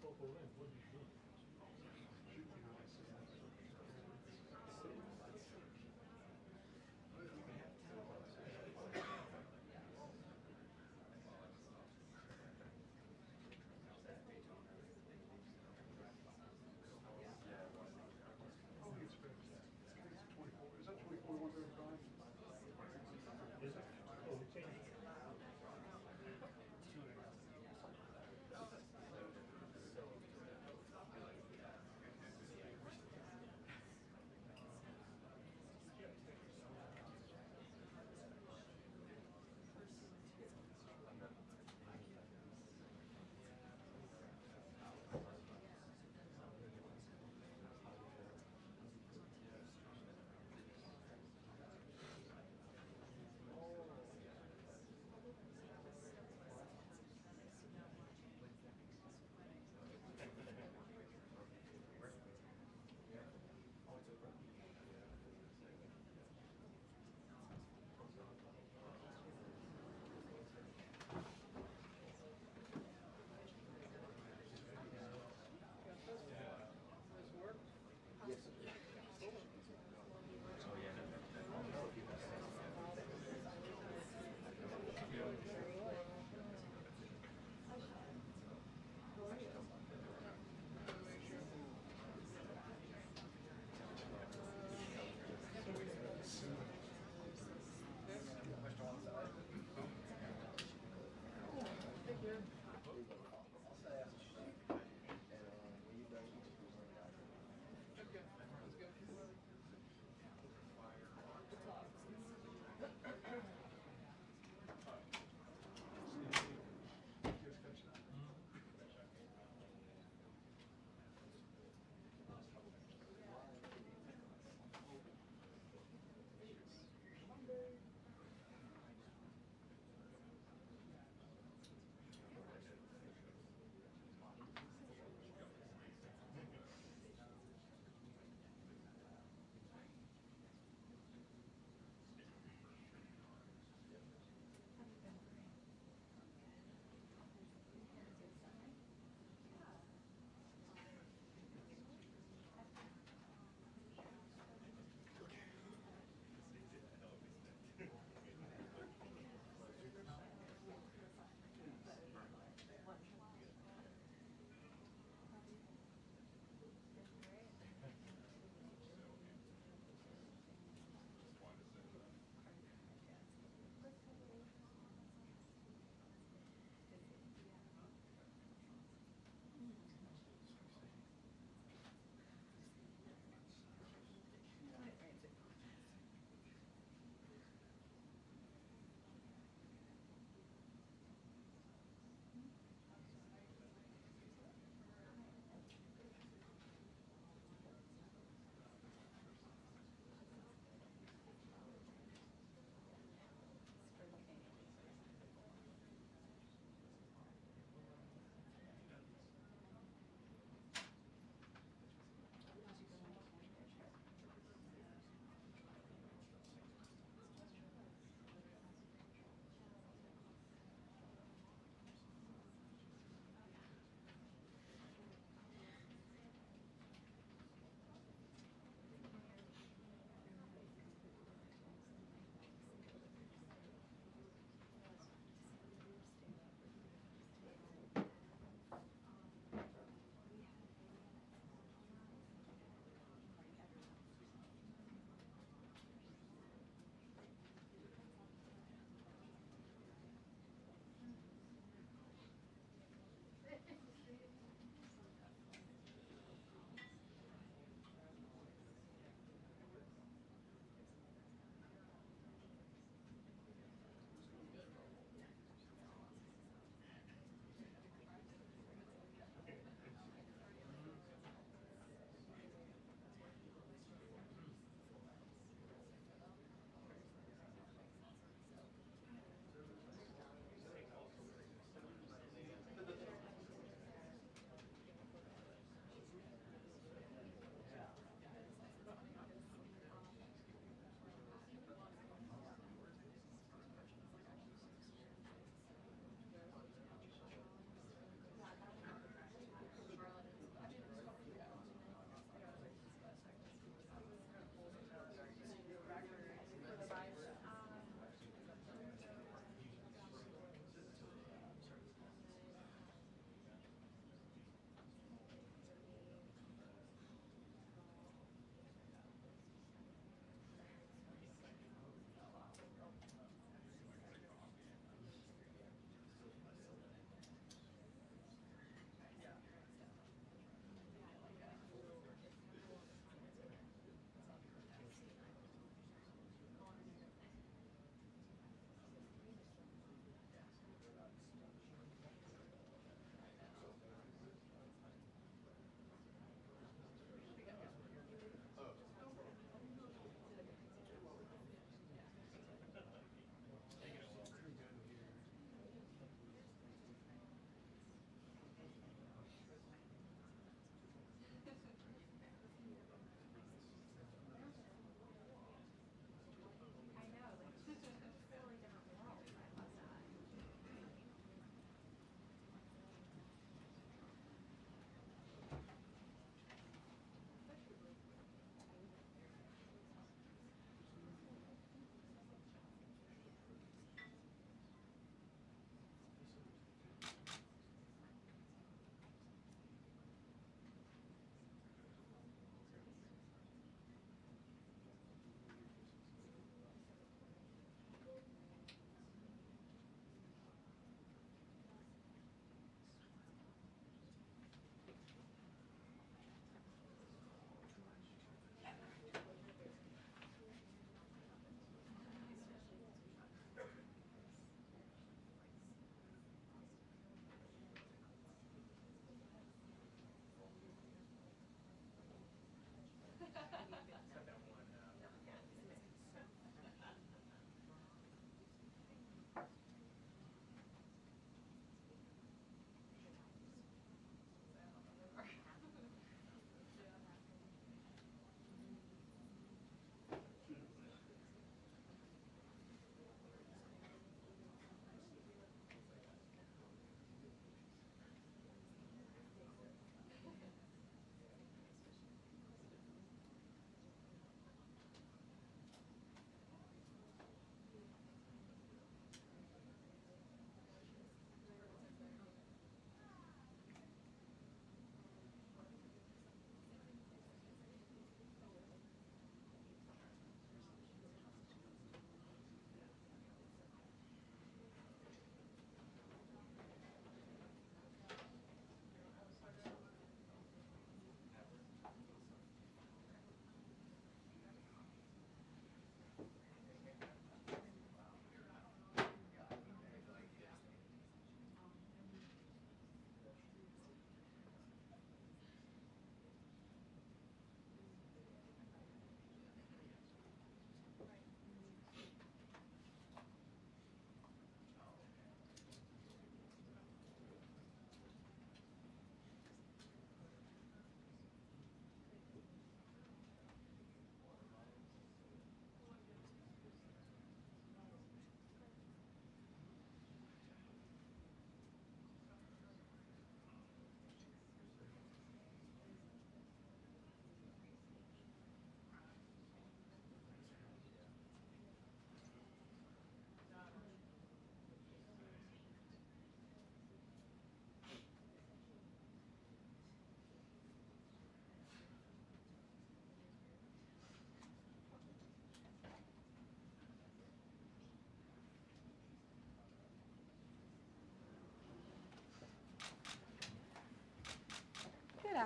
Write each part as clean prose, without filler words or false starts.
Is that 24, 135? Is it? Oh, we changed it.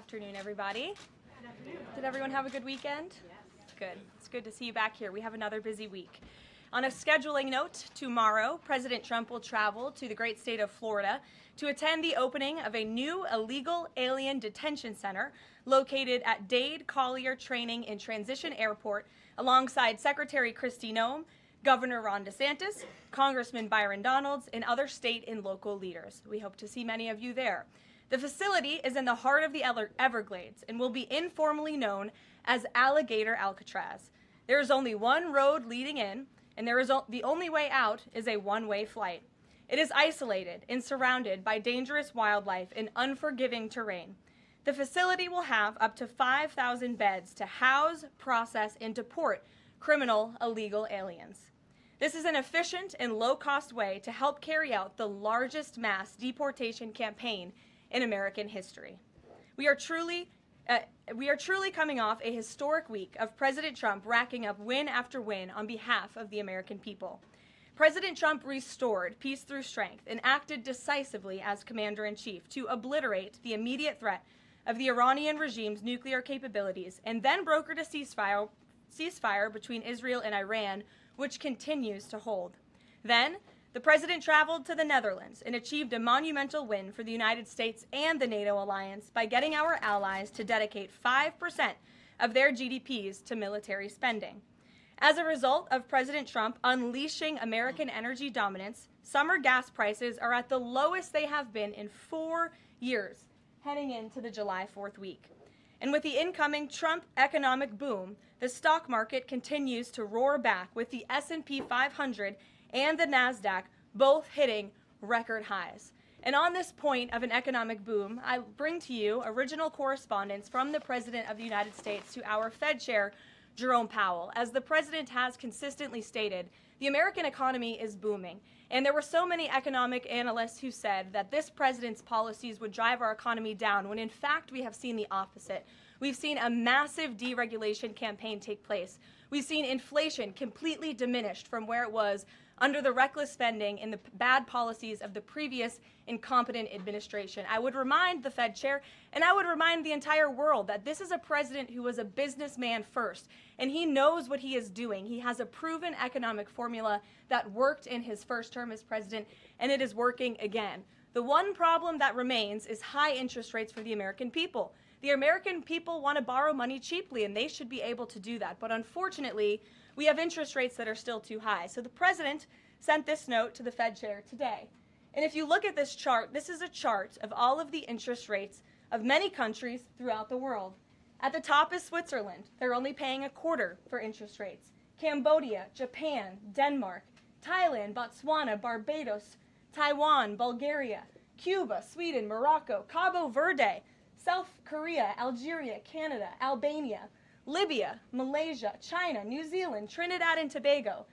afternoon, everybody. Good afternoon. Did everyone have a good weekend? Yes. Good. It's good to see you back here. We have another busy week. On a scheduling note, tomorrow, President Trump will travel to the great state of Florida to attend the opening of a new illegal alien detention center located at Dade Collier Training and Transition Airport alongside Secretary Kristi Noem, Governor Ron DeSantis, Congressman Byron Donalds, and other state and local leaders. We hope to see many of you there. The facility is in the heart of the Everglades and will be informally known as Alligator Alcatraz. There is only one road leading in, and the only way out is a one-way flight. It is isolated and surrounded by dangerous wildlife and unforgiving terrain. The facility will have up to 5,000 beds to house, process, and deport criminal illegal aliens. This is an efficient and low-cost way to help carry out the largest mass deportation campaign in American history. We are truly coming off a historic week of President Trump racking up win after win on behalf of the American people. President Trump restored peace through strength and acted decisively as commander-in-chief to obliterate the immediate threat of the Iranian regime's nuclear capabilities and then brokered a ceasefire between Israel and Iran, which continues to hold. Then, the president traveled to the Netherlands and achieved a monumental win for the United States and the NATO alliance by getting our allies to dedicate 5% of their GDPs to military spending. As a result of President Trump unleashing American energy dominance, summer gas prices are at the lowest they have been in 4 years, heading into the July 4th week. And with the incoming Trump economic boom, the stock market continues to roar back, with the S&P 500 and the NASDAQ both hitting record highs. And on this point of an economic boom, I bring to you original correspondence from the President of the United States to our Fed Chair, Jerome Powell. As the President has consistently stated, the American economy is booming. And there were so many economic analysts who said that this president's policies would drive our economy down, when in fact we have seen the opposite. We've seen a massive deregulation campaign take place. We've seen inflation completely diminished from where it was under the reckless spending and the bad policies of the previous incompetent administration. I would remind the Fed chair, and I would remind the entire world, that this is a president who was a businessman first, and he knows what he is doing. He has a proven economic formula that worked in his first term as president, and it is working again. The one problem that remains is high interest rates for the American people. The American people want to borrow money cheaply, and they should be able to do that. But unfortunately, we have interest rates that are still too high. So the president sent this note to the Fed chair today. And if you look at this chart, this is a chart of all of the interest rates of many countries throughout the world. At the top is Switzerland. They're only paying a quarter for interest rates. Cambodia, Japan, Denmark, Thailand, Botswana, Barbados, Taiwan, Bulgaria, Cuba, Sweden, Morocco, Cabo Verde, South Korea, Algeria, Canada, Albania, Libya, Malaysia, China, New Zealand, Trinidad and Tobago,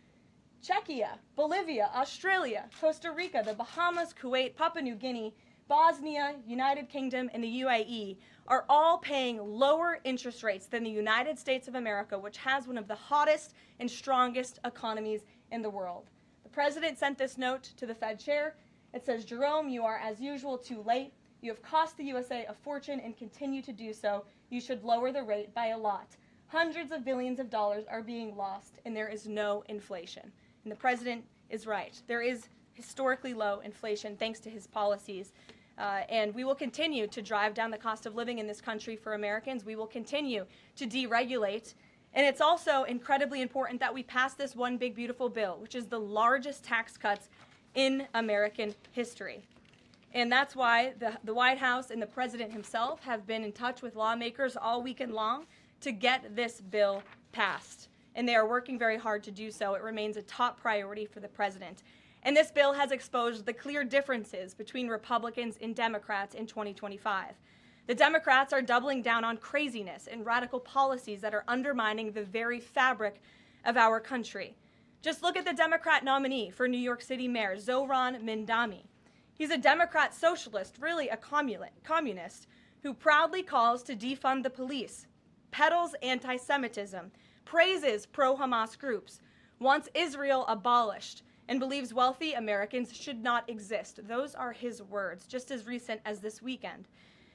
Czechia, Bolivia, Australia, Costa Rica, the Bahamas, Kuwait, Papua New Guinea, Bosnia, United Kingdom, and the UAE are all paying lower interest rates than the United States of America, which has one of the hottest and strongest economies in the world. The president sent this note to the Fed chair. It says, "Jerome, you are as usual too late. You have cost the USA a fortune and continue to do so. You should lower the rate by a lot. Hundreds of billions of dollars are being lost, and there is no inflation." And the president is right. There is historically low inflation thanks to his policies. And we will continue to drive down the cost of living in this country for Americans. We will continue to deregulate. And it's also incredibly important that we pass this one big, beautiful bill, which is the largest tax cuts in American history. And that's why the White House and the president himself have been in touch with lawmakers all weekend long to get this bill passed. And they are working very hard to do so. It remains a top priority for the president. And this bill has exposed the clear differences between Republicans and Democrats in 2025. The Democrats are doubling down on craziness and radical policies that are undermining the very fabric of our country. Just look at the Democrat nominee for New York City Mayor, Zohran Mamdani. He's a Democrat socialist, really a communist, who proudly calls to defund the police, peddles anti-Semitism, praises pro-Hamas groups, wants Israel abolished, and believes wealthy Americans should not exist. Those are his words, just as recent as this weekend.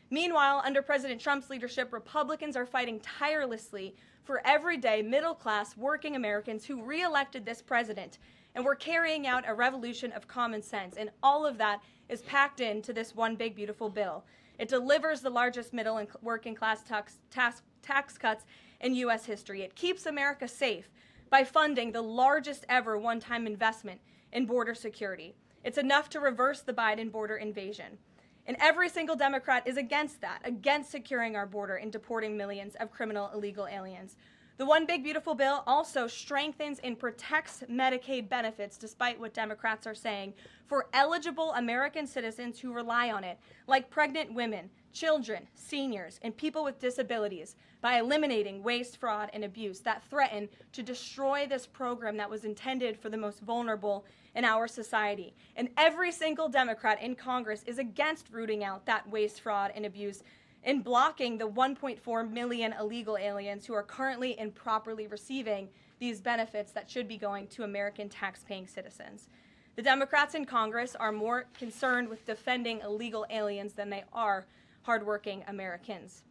Meanwhile, under President Trump's leadership, Republicans are fighting tirelessly for everyday, middle-class, working Americans who re-elected this president. And we're carrying out a revolution of common sense. And all of that is packed into this one big, beautiful bill. It delivers the largest middle and working class tax cuts in U.S. history. It keeps America safe by funding the largest ever one-time investment in border security. It's enough to reverse the Biden border invasion. And every single Democrat is against that, against securing our border and deporting millions of criminal illegal aliens. The One Big Beautiful Bill also strengthens and protects Medicaid benefits, despite what Democrats are saying, for eligible American citizens who rely on it, like pregnant women, children, seniors, and people with disabilities, by eliminating waste, fraud, and abuse that threaten to destroy this program that was intended for the most vulnerable in our society. And every single Democrat in Congress is against rooting out that waste, fraud, and abuse and blocking the 1.4 million illegal aliens who are currently improperly receiving these benefits that should be going to American tax-paying citizens. The Democrats in Congress are more concerned with defending illegal aliens than they are hardworking Americans.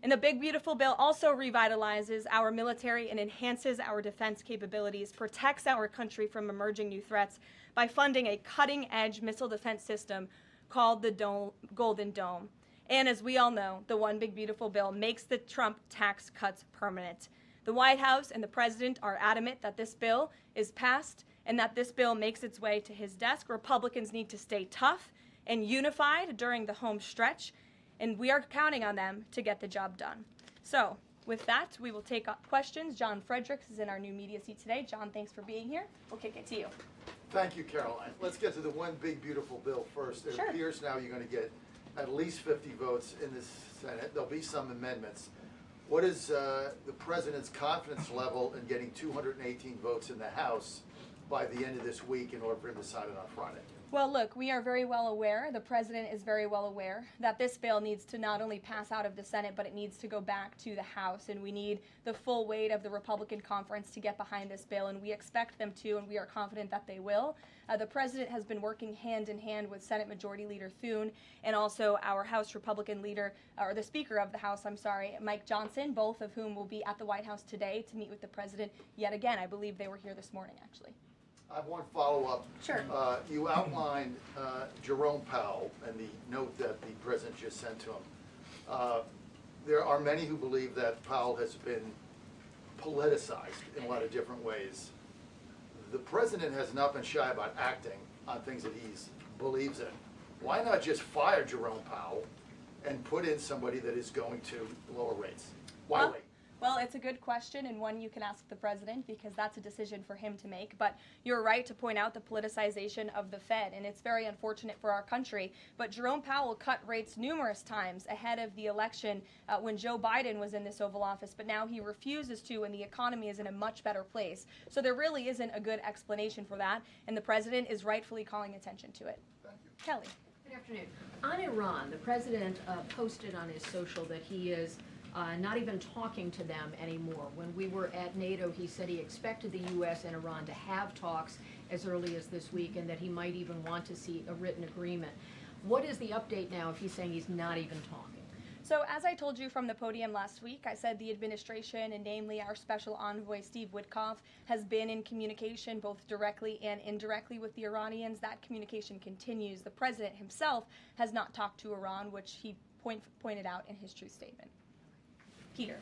And the Big Beautiful Bill also revitalizes our military and enhances our defense capabilities, protects our country from emerging new threats by funding a cutting-edge missile defense system called the Golden Dome. And as we all know, the One Big Beautiful Bill makes the Trump tax cuts permanent. The White House and the President are adamant that this bill is passed and that this bill makes its way to his desk. Republicans need to stay tough and unified during the home stretch, and we are counting on them to get the job done. So, with that, we will take up questions. John Fredericks is in our new media seat today. John, thanks for being here. We'll kick it to you. Thank you, Karoline. Let's get to the One Big Beautiful Bill first. It appears now you're going to get at least 50 votes in the Senate. There'll be some amendments. What is the President's confidence level in getting 218 votes in the House by the end of this week in order for him to sign it on Friday? Well, look, we are very well aware, the President is very well aware, that this bill needs to not only pass out of the Senate, but it needs to go back to the House, and we need the full weight of the Republican conference to get behind this bill, and we expect them to, and we are confident that they will. The President has been working hand in hand with Senate Majority Leader Thune and also our House Republican leader, or the Speaker of the House, Mike Johnson, both of whom will be at the White House today to meet with the President yet again. I believe they were here this morning, actually. I have one follow-up. Sure. You outlined Jerome Powell and the note that the President just sent to him. There are many who believe that Powell has been politicized in a lot of different ways. The President has not been shy about acting on things that he believes in. Why not just fire Jerome Powell and put in somebody that is going to lower rates? Why wait? Well, it's a good question, and one you can ask the President, because that's a decision for him to make. But you're right to point out the politicization of the Fed, and it's very unfortunate for our country. But Jerome Powell cut rates numerous times ahead of the election when Joe Biden was in this Oval Office, but now he refuses to when the economy is in a much better place. So there really isn't a good explanation for that, and the President is rightfully calling attention to it. Thank you. Kelly. Good afternoon. On Iran, the President posted on his social that he is not even talking to them anymore. When we were at NATO, he said he expected the U.S. and Iran to have talks as early as this week, and that he might even want to see a written agreement. What is the update now if he's saying he's not even talking? So as I told you from the podium last week, I said the administration, and namely our special envoy Steve Witkoff, has been in communication both directly and indirectly with the Iranians. That communication continues. The President himself has not talked to Iran, which he pointed out in his truth statement. Peter.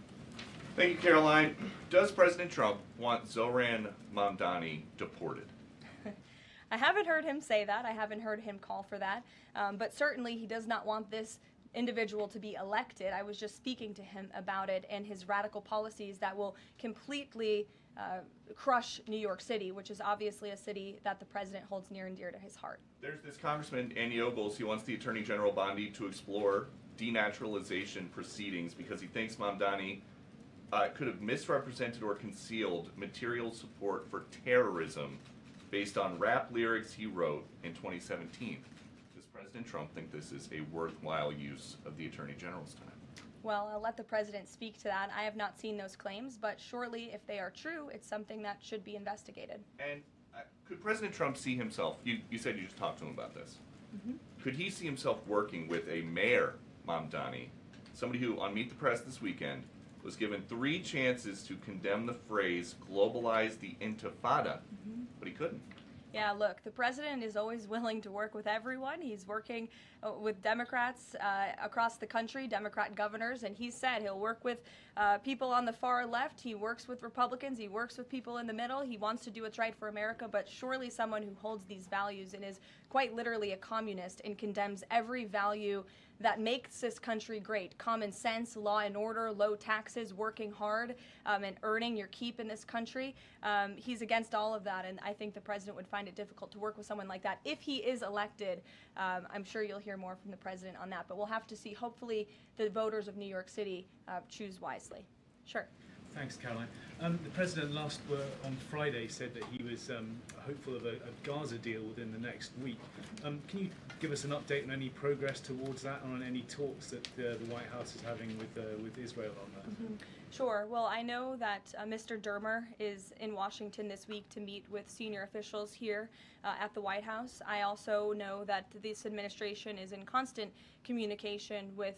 Thank you, Caroline. Does President Trump want Zoran Mamdani deported? I haven't heard him say that. I haven't heard him call for that. But certainly he does not want this individual to be elected. I was just speaking to him about it and his radical policies that will completely crush New York City, which is obviously a city that the President holds near and dear to his heart. There's this Congressman, Andy Ogles. He wants the Attorney General Bondi to explore denaturalization proceedings because he thinks Mamdani could have misrepresented or concealed material support for terrorism based on rap lyrics he wrote in 2017. Does President Trump think this is a worthwhile use of the Attorney General's time? Well, I'll let the President speak to that. I have not seen those claims, but surely if they are true, it's something that should be investigated. And could President Trump see himself, you said you just talked to him about this, could he see himself working with a mayor Mamdani, somebody who, on Meet the Press this weekend, was given 3 chances to condemn the phrase globalize the intifada, but he couldn't. Yeah, look, the president is always willing to work with everyone. He's working with Democrats across the country, Democrat governors, and he said he'll work with people on the far left. He works with Republicans. He works with people in the middle. He wants to do what's right for America, but surely someone who holds these values and is quite literally a communist and condemns every value that makes this country great. Common sense, law and order, low taxes, working hard, and earning your keep in this country. He's against all of that, and I think the president would find it difficult to work with someone like that. If he is elected, I'm sure you'll hear more from the president on that, but we'll have to see. Hopefully the voters of New York City choose wisely. Sure. Thanks, Caroline. The president on Friday said that he was hopeful of a Gaza deal within the next week. Can you give us an update on any progress towards that, and on any talks that the White House is having with Israel on that? Sure. Well, I know that Mr. Dermer is in Washington this week to meet with senior officials here at the White House. I also know that this administration is in constant communication with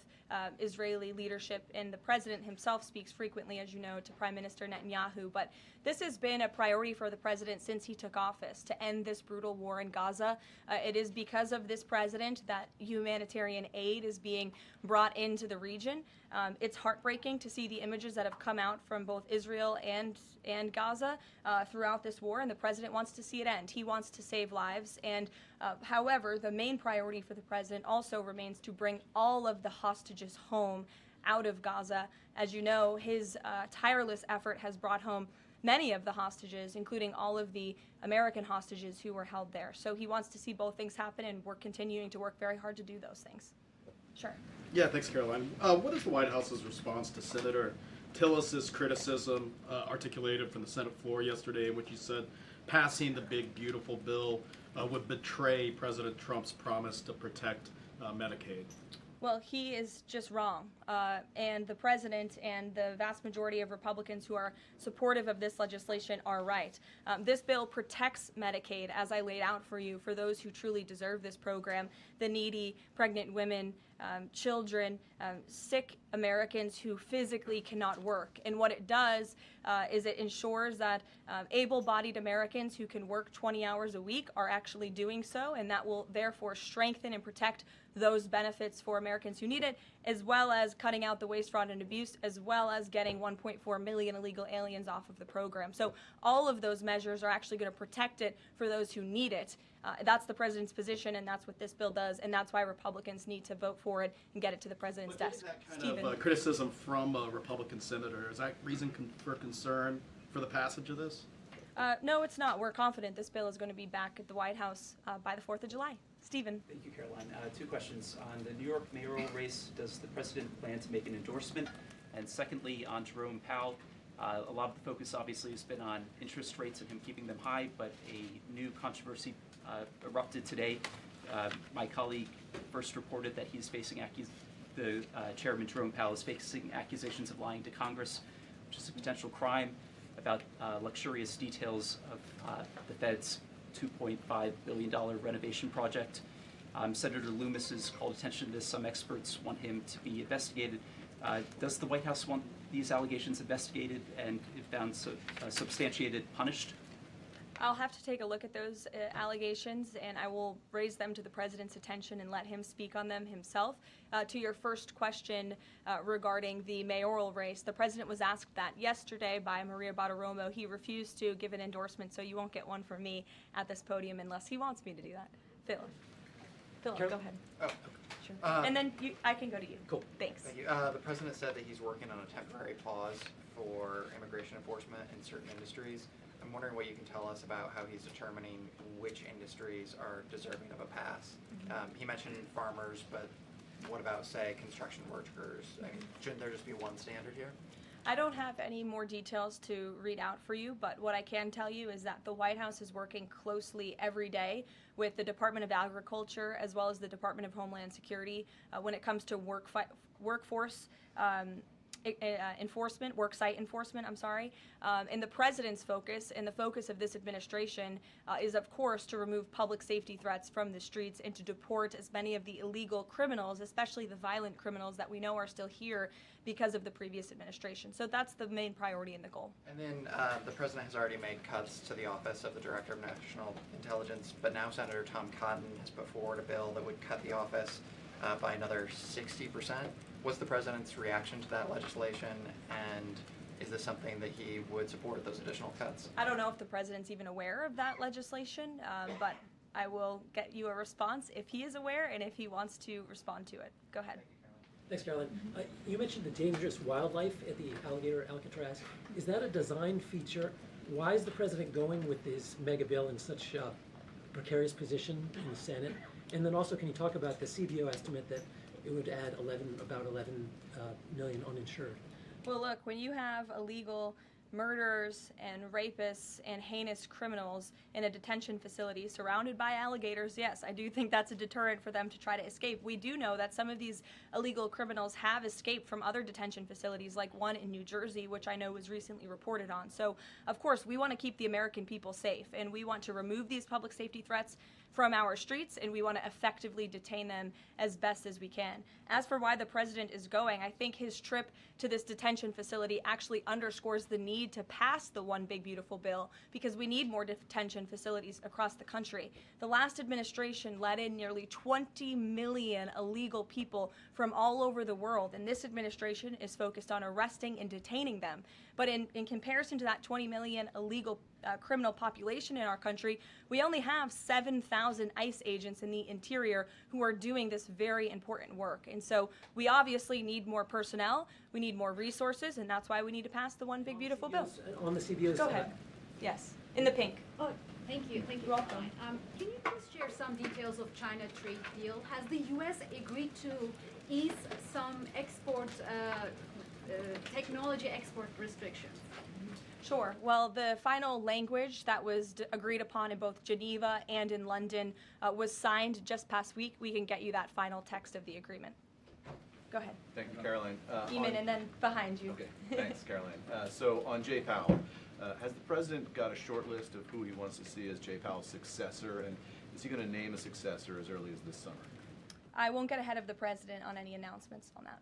Israeli leadership, and the president himself speaks frequently, as you know, to Prime Minister Netanyahu. But this has been a priority for the president since he took office, to end this brutal war in Gaza. It is because of this president that humanitarian aid is being brought into the region. It's heartbreaking to see the images that have come out from both Israel and Gaza throughout this war, and the president wants to see it end. He wants to save lives, and however, the main priority for the president also remains to bring all of the hostages home out of Gaza. As you know, his tireless effort has brought home many of the hostages, including all of the American hostages who were held there. So he wants to see both things happen, and we're continuing to work very hard to do those things. Sure. Yeah, thanks, Caroline. What is the White House's response to Senator Tillis's criticism articulated from the Senate floor yesterday, in which he said passing the big, beautiful bill would betray President Trump's promise to protect Medicaid? Well, he is just wrong. And the president and the vast majority of Republicans who are supportive of this legislation are right. This bill protects Medicaid, as I laid out for you, for those who truly deserve this program, the needy, pregnant women, children, sick Americans who physically cannot work. And what it does is it ensures that able-bodied Americans who can work 20 hours a week are actually doing so, and that will therefore strengthen and protect those benefits for Americans who need it, as well as cutting out the waste, fraud, and abuse, as well as getting 1.4 million illegal aliens off of the program. So all of those measures are actually going to protect it for those who need it. That's the president's position, and that's what this bill does, and that's why Republicans need to vote for it and get it to the president's desk. That kind of criticism from a Republican senator, is that reason for concern for the passage of this? No, it's not. We're confident this bill is going to be back at the White House by the 4th of July. Stephen. Thank you, Caroline. 2 questions. On the New York mayoral race, does the president plan to make an endorsement? And secondly, on Jerome Powell, a lot of the focus obviously has been on interest rates and him keeping them high, but a new controversy erupted today. My colleague first reported that he's facing Chairman Jerome Powell is facing accusations of lying to Congress, which is a potential crime, about luxurious details of the Fed's $2.5 billion renovation project. Senator Loomis has called attention to this. Some experts want him to be investigated. Does the White House want these allegations investigated and, if found substantiated, punished? I'll have to take a look at those allegations, and I will raise them to the president's attention and let him speak on them himself. To your first question regarding the mayoral race, the president was asked that yesterday by Maria Bartiromo. He refused to give an endorsement, so you won't get one from me at this podium unless he wants me to do that. Phil, go ahead. Oh, Sure. And then I can go to you. cool. Thanks. Thank you. The president said that he's working on a temporary pause for immigration enforcement in certain industries. I'm wondering what you can tell us about how he's determining which industries are deserving of a pass. He mentioned farmers, but what about, say, construction workers? I mean, shouldn't there just be one standard here? I don't have any more details to read out for you, but what I can tell you is that the White House is working closely every day with the Department of Agriculture as well as the Department of Homeland Security when it comes to workforce enforcement, worksite enforcement, I'm sorry. And the president's focus and the focus of this administration is, of course, to remove public safety threats from the streets and to deport as many of the illegal criminals, especially the violent criminals that we know are still here because of the previous administration. So that's the main priority and the goal. And then the president has already made cuts to the office of the Director of National Intelligence, but now Senator Tom Cotton has put forward a bill that would cut the office by another 60%. What's the president's reaction to that legislation, and is this something that he would support, those additional cuts? I don't know if the president's even aware of that legislation, but I will get you a response if he is aware and if he wants to respond to it. Go ahead. Thanks, Caroline. You mentioned the dangerous wildlife at the alligator Alcatraz. Is that a design feature? Why is the president going with this mega bill in such a precarious position in the Senate? And then also, can you talk about the CBO estimate that it would add about 11 million uninsured? Well, look, when you have illegal murderers and rapists and heinous criminals in a detention facility surrounded by alligators, yes, I do think that's a deterrent for them to try to escape. We do know that some of these illegal criminals have escaped from other detention facilities, like one in New Jersey, which I know was recently reported on. So, of course, we want to keep the American people safe, and we want to remove these public safety threats from our streets, and we want to effectively detain them as best as we can. As for why the president is going, I think his trip to this detention facility actually underscores the need to pass the One Big Beautiful Bill, because we need more detention facilities across the country. The last administration let in nearly 20 million illegal people from all over the world, and this administration is focused on arresting and detaining them. But in comparison to that 20 million illegal criminal population in our country, we only have 7,000 ICE agents in the interior who are doing this very important work. And so we obviously need more personnel, we need more resources, and that's why we need to pass the One Big Beautiful Bill. On the CBO's Go ahead. Yes, in the pink. Oh, thank you. Thank you. You're welcome. Can you please share some details of China trade deal? Has the U.S. agreed to ease some export, technology export restrictions? Sure. Well, the final language that was agreed upon in both Geneva and in London was signed just past week. We can get you that final text of the agreement. Go ahead. Thank you, Caroline. Eamon, and then behind you. Okay, thanks, Caroline. So on Jay Powell, has the president got a short list of who he wants to see as Jay Powell's successor, and is he going to name a successor as early as this summer? I won't get ahead of the president on any announcements on that.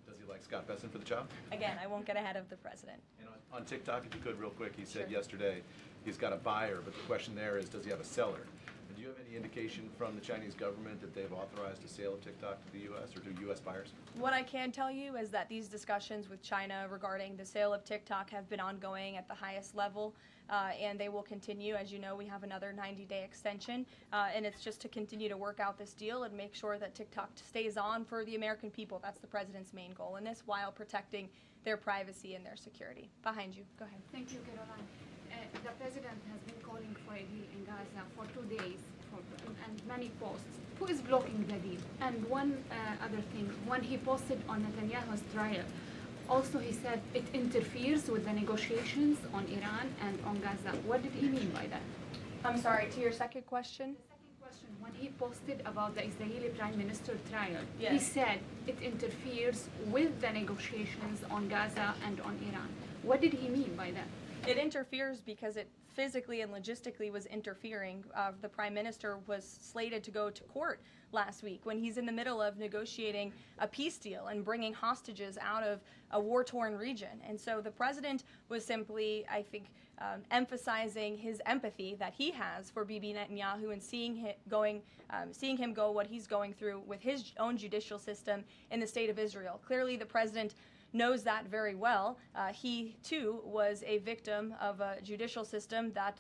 Does he like Scott Besson for the job? Again, I won't get ahead of the president. And on TikTok, if you could, real quick, he said Sure. yesterday he's got a buyer, but the question there is, does he have a seller? And do you have any indication from the Chinese government that they've authorized a sale of TikTok to the U.S. or to U.S. buyers? What I can tell you is that these discussions with China regarding the sale of TikTok have been ongoing at the highest level, and they will continue. As you know, we have another 90-day extension, and it's just to continue to work out this deal and make sure that TikTok stays on for the American people. That's the president's main goal in this, while protecting their privacy and their security. Behind you. Go ahead. Thank you, Caroline. The president has been calling for a deal in Gaza for 2 days and many posts. Who is blocking the deal? And one other thing, when he posted on Netanyahu's trial, also he said it interferes with the negotiations on Iran and on Gaza. What did he mean by that? I'm sorry, to your second question? The second question, when he posted about the Israeli Prime Minister trial, Yes. he said it interferes with the negotiations on Gaza and on Iran. What did he mean by that? It interferes because it physically and logistically was interfering. The prime minister was slated to go to court last week when he's in the middle of negotiating a peace deal and bringing hostages out of a war-torn region. And so the president was simply, I think, emphasizing his empathy that he has for Bibi Netanyahu and seeing him go what he's going through with his own judicial system in the state of Israel. Clearly, the president knows that very well. He, too, was a victim of a judicial system that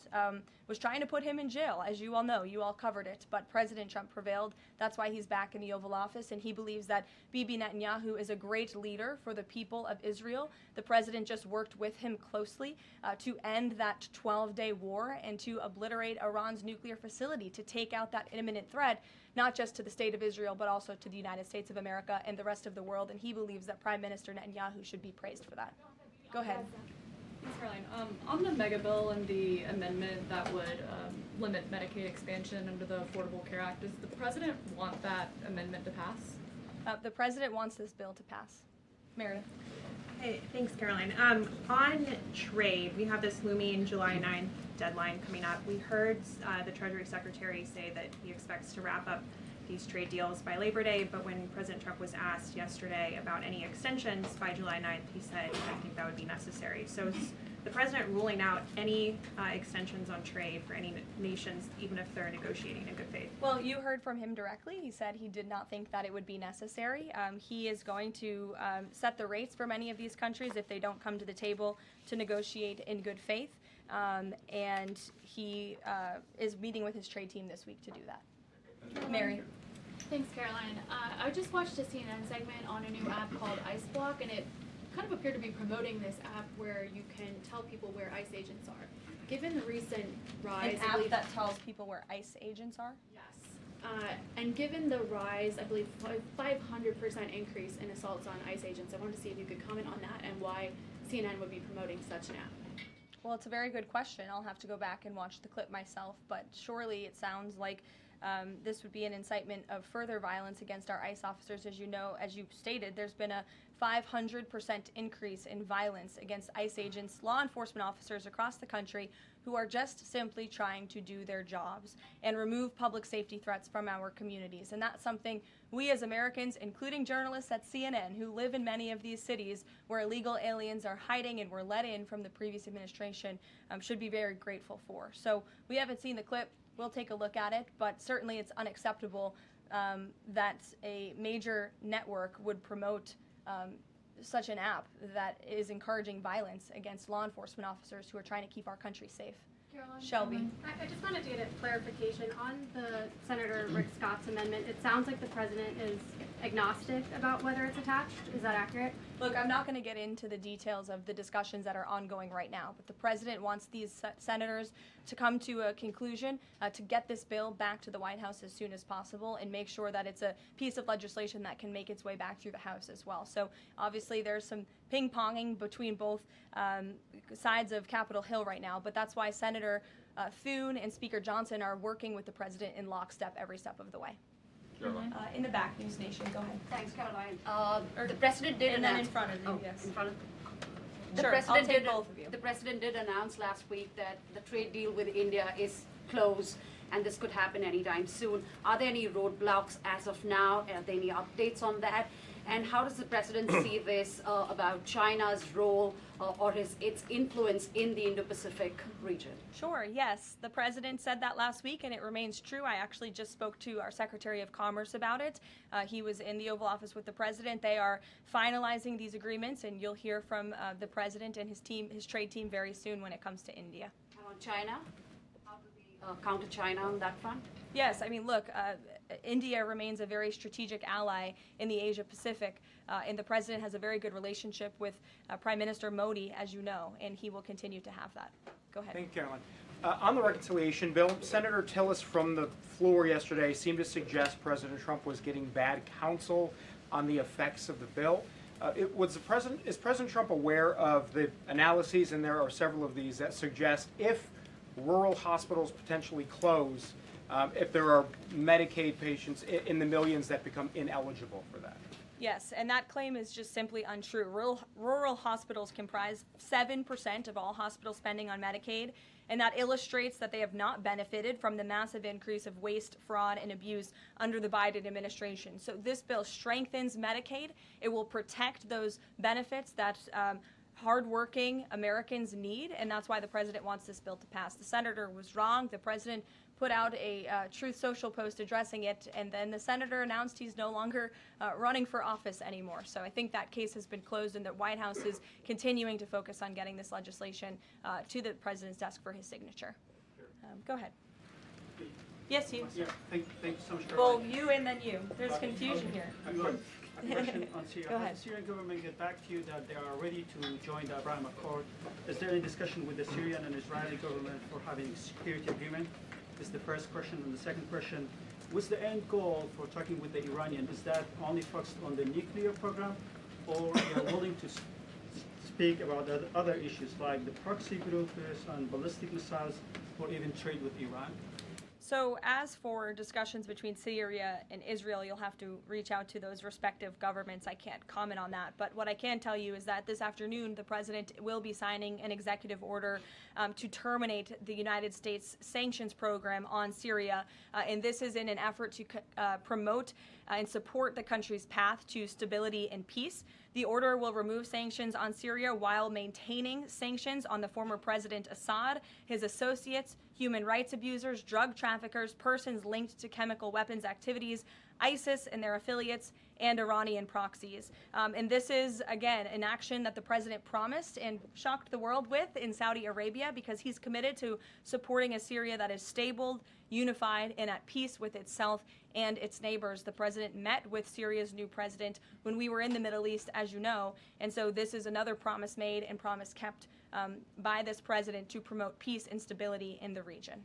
was trying to put him in jail. As you all know, you all covered it, but President Trump prevailed. That's why he's back in the Oval Office, and he believes that Bibi Netanyahu is a great leader for the people of Israel. The president just worked with him closely to end that 12-day war and to obliterate Iran's nuclear facility, to take out that imminent threat, not just to the state of Israel, but also to the United States of America and the rest of the world. And he believes that Prime Minister Netanyahu should be praised for that. Go ahead. Thanks, Caroline. On the mega bill and the amendment that would limit Medicaid expansion under the Affordable Care Act, does the president want that amendment to pass? The president wants this bill to pass. Meredith. Hey, thanks, Caroline. On trade, we have this looming July 9th deadline coming up. We heard the Treasury Secretary say that he expects to wrap up these trade deals by Labor Day, but when President Trump was asked yesterday about any extensions by July 9th, he said he didn't think that would be necessary. So is the president ruling out any extensions on trade for any nations, even if they're negotiating in good faith? Well, you heard from him directly. He said he did not think that it would be necessary. He is going to set the rates for many of these countries if they don't come to the table to negotiate in good faith. And he is meeting with his trade team this week to do that. Mary. Thanks, Caroline. I just watched a CNN segment on a new app called Ice Block, and it kind of appeared to be promoting this app where you can tell people where ICE agents are. Given the recent rise, An app that tells people where ICE agents are? Yes. And given the rise, I believe 500% increase in assaults on ICE agents, I wanted to see if you could comment on that and why CNN would be promoting such an app. Well, it's a very good question. I'll have to go back and watch the clip myself, but surely it sounds like this would be an incitement of further violence against our ICE officers. As you know, as you stated, there's been a 500% increase in violence against ICE agents, law enforcement officers across the country who are just simply trying to do their jobs and remove public safety threats from our communities. And that's something we as Americans, including journalists at CNN who live in many of these cities where illegal aliens are hiding and were let in from the previous administration, should be very grateful for. So we haven't seen the clip. We'll take a look at it, but certainly it's unacceptable that a major network would promote such an app that is encouraging violence against law enforcement officers who are trying to keep our country safe. Caroline, Shelby. I just wanted to get a clarification on the Senator Rick Scott's amendment. It sounds like the president is agnostic about whether it's attached. Is that accurate? Look, I'm not going to get into the details of the discussions that are ongoing right now, but the president wants these senators to come to a conclusion, to get this bill back to the White House as soon as possible and make sure that it's a piece of legislation that can make its way back through the House as well. So obviously there's some ping-ponging between both sides of Capitol Hill right now, but that's why Senator Thune and Speaker Johnson are working with the president in lockstep every step of the way. In the back, News Nation, go ahead. Thanks, Caroline. The president did and then in announce. front of you, Oh, yes. in front of. Sure, I'll take both of you. The president did announce last week that the trade deal with India is closed, and this could happen anytime soon. Are there any roadblocks as of now? Are there any updates on that? And how does the president see this about China's role or its influence in the Indo-Pacific region? Sure, yes. The president said that last week, and it remains true. I actually just spoke to our Secretary of Commerce about it. He was in the Oval Office with the president. They are finalizing these agreements, and you'll hear from the president and his team, his trade team, very soon when it comes to India. And on China? How do we counter China on that front? Yes, I mean, look, India remains a very strategic ally in the Asia Pacific, and the president has a very good relationship with Prime Minister Modi, as you know, and he will continue to have that. Go ahead. Thank you, Caroline. On the reconciliation bill, Senator Tillis from the floor yesterday seemed to suggest President Trump was getting bad counsel on the effects of the bill. Is President Trump aware of the analyses, and there are several of these, that suggest if rural hospitals potentially close, if there are Medicaid patients in the millions that become ineligible for that? Yes, and that claim is just simply untrue. Rural hospitals comprise 7% of all hospital spending on Medicaid, and that illustrates that they have not benefited from the massive increase of waste, fraud, and abuse under the Biden administration. So this bill strengthens Medicaid. It will protect those benefits that hardworking Americans need, and that's why the president wants this bill to pass. The senator was wrong. The president put out a Truth Social post addressing it, and then the senator announced he's no longer running for office anymore. So I think that case has been closed, and the White House is continuing to focus on getting this legislation to the president's desk for his signature. Go ahead. Yes, you. Yeah, thank you so much. Well, you and then you. There's confusion here. A question on Syria. Go ahead. Has the Syrian government get back to you that they are ready to join the Abraham Accord? Is there any discussion with the Syrian and Israeli government for having a security agreement? Is the first question. And the second question, what's the end goal for talking with the Iranian? Is that only focused on the nuclear program, or they are willing to speak about other issues like the proxy groups and ballistic missiles, or even trade with Iran? So as for discussions between Syria and Israel, you'll have to reach out to those respective governments. I can't comment on that. But what I can tell you is that this afternoon, the president will be signing an executive order to terminate the United States sanctions program on Syria. And this is in an effort to promote and support the country's path to stability and peace. The order will remove sanctions on Syria while maintaining sanctions on the former President Assad, his associates, human rights abusers, drug traffickers, persons linked to chemical weapons activities, ISIS and their affiliates, and Iranian proxies. And this is, again, an action that the president promised and shocked the world with in Saudi Arabia, because he's committed to supporting a Syria that is stable, unified, and at peace with itself and its neighbors. The president met with Syria's new president when we were in the Middle East, as you know, and so this is another promise made and promise kept by this president to promote peace and stability in the region.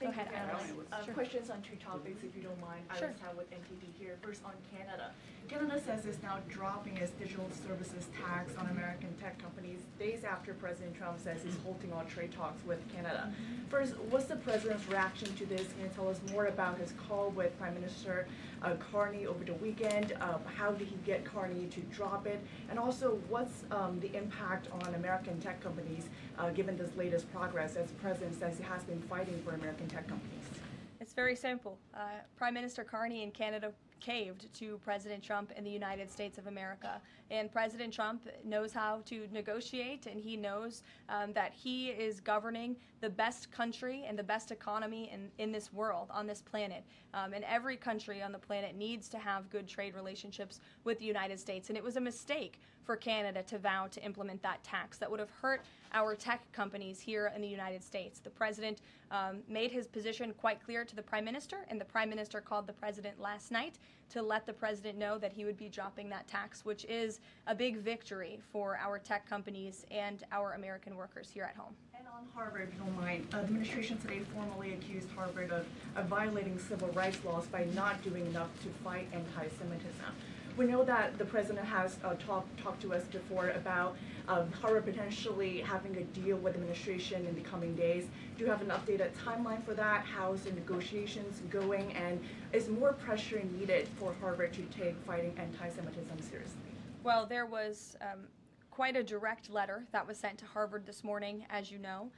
Go ahead, Alice. Questions on two topics, if you don't mind. Sure. Iris Howe with NTD here. First, on Canada. Canada says it's now dropping its digital services tax on American tech companies days after President Trump says he's halting all trade talks with Canada. First, what's the president's reaction to this? Can you tell us more about his call with Prime Minister Carney over the weekend? How did he get Carney to drop it? And also, what's the impact on American tech companies given this latest progress, as the president says he has been fighting for American tech companies? It's very simple. Prime Minister Carney in Canada caved to President Trump in the United States of America. And President Trump knows how to negotiate, and he knows that he is governing the best country and the best economy in this world, on this planet. And every country on the planet needs to have good trade relationships with the United States. And it was a mistake for Canada to vow to implement that tax that would have hurt our tech companies here in the United States. The president made his position quite clear to the Prime Minister, and the Prime Minister called the president last night to let the president know that he would be dropping that tax, which is a big victory for our tech companies and our American workers here at home. And on Harvard, if you don't mind, the administration today formally accused Harvard of violating civil rights laws by not doing enough to fight anti-Semitism. We know that the president has talked to us before about Harvard potentially having a deal with the administration in the coming days. Do you have an updated timeline for that? How's the negotiations going? And is more pressure needed for Harvard to take fighting anti-Semitism seriously? Well, there was quite a direct letter that was sent to Harvard this morning, as you know.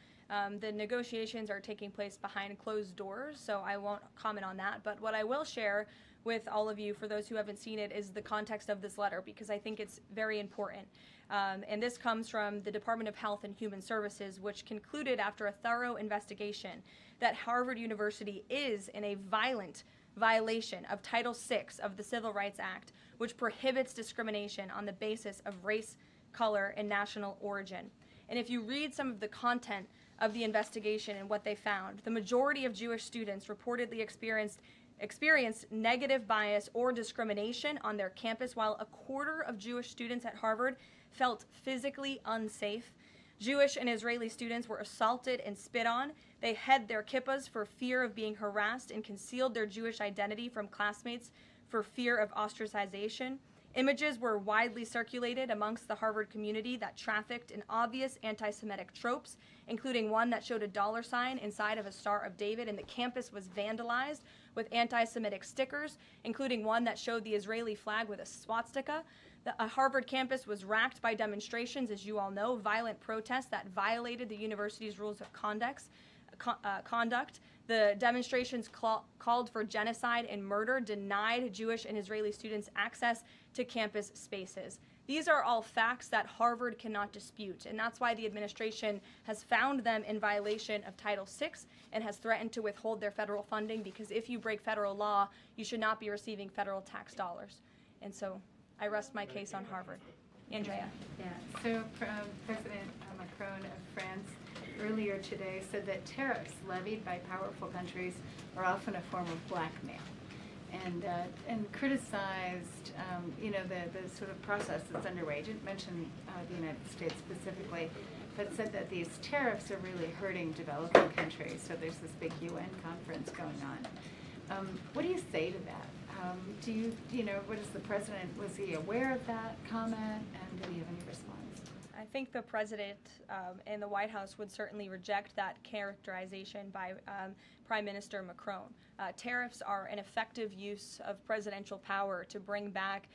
The negotiations are taking place behind closed doors, so I won't comment on that. But what I will share with all of you, for those who haven't seen it, is the context of this letter, because I think it's very important. And this comes from the Department of Health and Human Services, which concluded after a thorough investigation that Harvard University is in a violent violation of Title VI of the Civil Rights Act, which prohibits discrimination on the basis of race, color, and national origin. And if you read some of the content of the investigation and what they found, the majority of Jewish students reportedly experienced negative bias or discrimination on their campus, while a quarter of Jewish students at Harvard felt physically unsafe. Jewish and Israeli students were assaulted and spit on. They hid their kippahs for fear of being harassed and concealed their Jewish identity from classmates for fear of ostracization. Images were widely circulated amongst the Harvard community that trafficked in obvious anti-Semitic tropes, including one that showed a $sign inside of a Star of David, and the campus was vandalized with anti-Semitic stickers, including one that showed the Israeli flag with a swastika. The Harvard campus was racked by demonstrations, as you all know, violent protests that violated the university's rules of conduct. The demonstrations called for genocide and murder, denied Jewish and Israeli students access to campus spaces. These are all facts that Harvard cannot dispute, and that's why the administration has found them in violation of Title VI and has threatened to withhold their federal funding, because if you break federal law, you should not be receiving federal tax dollars. And so I rest my case on Harvard. Andrea. Yeah, so President Macron of France earlier today said that tariffs levied by powerful countries are often a form of blackmail, and criticized the sort of process that's underway. Didn't mention the United States specifically, but said that these tariffs are really hurting developing countries. So there's this big UN conference going on. What do you say to that? What is the president, was he aware of that comment, and did he have any response? I think the president and the White House would certainly reject that characterization by Prime Minister Macron. Tariffs are an effective use of presidential power to bring back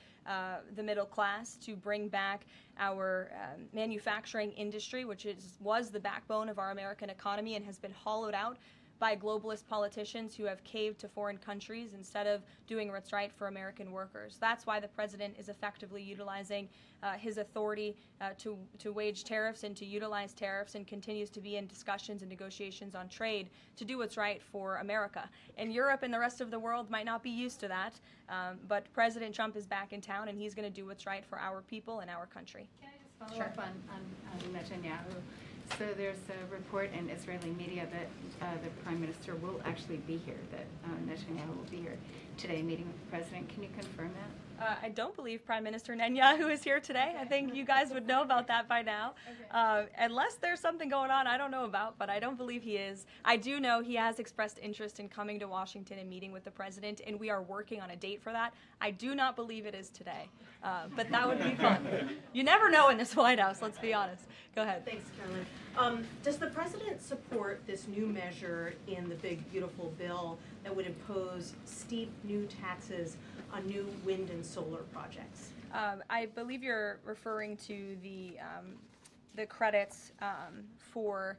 the middle class, to bring back our manufacturing industry, which was the backbone of our American economy and has been hollowed out by globalist politicians who have caved to foreign countries instead of doing what's right for American workers. That's why the president is effectively utilizing his authority to wage tariffs and to utilize tariffs, and continues to be in discussions and negotiations on trade to do what's right for America. And Europe and the rest of the world might not be used to that, but President Trump is back in town, and he's going to do what's right for our people and our country. Can I just follow up on Netanyahu? So there's a report in Israeli media that the Prime Minister will actually be here, that Netanyahu will be here today meeting with the President. Can you confirm that? I don't believe Prime Minister Netanyahu is here today. I think you guys would know about that by now. Unless there's something going on I don't know about, but I don't believe he is. I do know he has expressed interest in coming to Washington and meeting with the president, and we are working on a date for that. I do not believe it is today, but that would be fun. You never know in this White House, let's be honest. Go ahead. Thanks, Karoline. Does the president support this new measure in the big, beautiful bill that would impose steep new taxes on new wind and solar projects? I believe you're referring to the credits for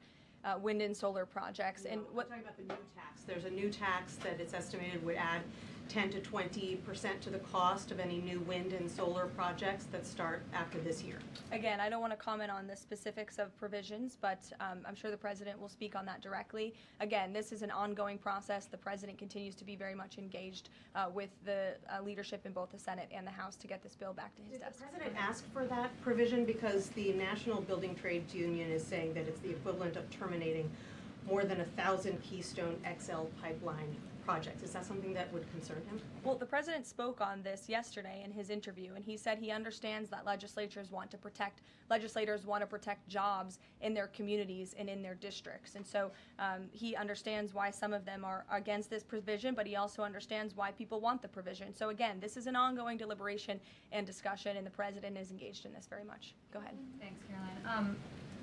wind and solar projects. No, And I'm talking about the new tax. There's a new tax that it's estimated would add 10 to 20% to the cost of any new wind and solar projects that start after this year. Again, I don't want to comment on the specifics of provisions, but I'm sure the president will speak on that directly. Again, this is an ongoing process. The president continues to be very much engaged with the leadership in both the Senate and the House to get this bill back to his desk. Did the president ask for that provision? Because the National Building Trades Union is saying that it's the equivalent of terminating more than 1,000 Keystone XL pipeline projects. Is that something that would concern him? Well, the president spoke on this yesterday in his interview, and he said he understands that legislators want to protect jobs in their communities and in their districts. And so he understands why some of them are against this provision, but he also understands why people want the provision. So again, this is an ongoing deliberation and discussion, and the president is engaged in this very much. Go ahead. Thanks, Caroline.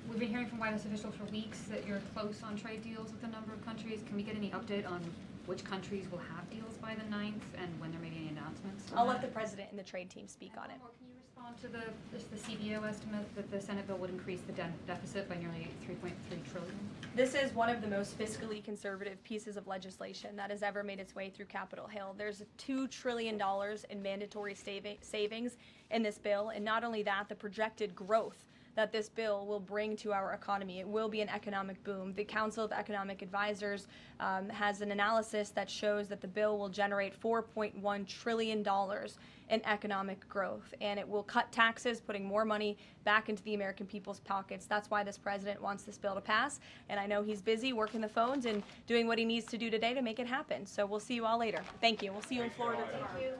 We've been hearing from White House officials for weeks that you're close on trade deals with a number of countries. Can we get any update on which countries will have deals by the 9th and when there may be any announcements? I'll let the president and the trade team speak on it. Can you respond to the CBO estimate that the Senate bill would increase the deficit by nearly $3.3 trillion? This is one of the most fiscally conservative pieces of legislation that has ever made its way through Capitol Hill. There's $2 trillion in mandatory savings in this bill, and not only that, the projected growth that this bill will bring to our economy. It will be an economic boom. The Council of Economic Advisors has an analysis that shows that the bill will generate $4.1 trillion in economic growth, and it will cut taxes, putting more money back into the American people's pockets. That's why this president wants this bill to pass, and I know he's busy working the phones and doing what he needs to do today to make it happen. So we'll see you all later. Thank you. We'll see you in Florida tomorrow. Thank you.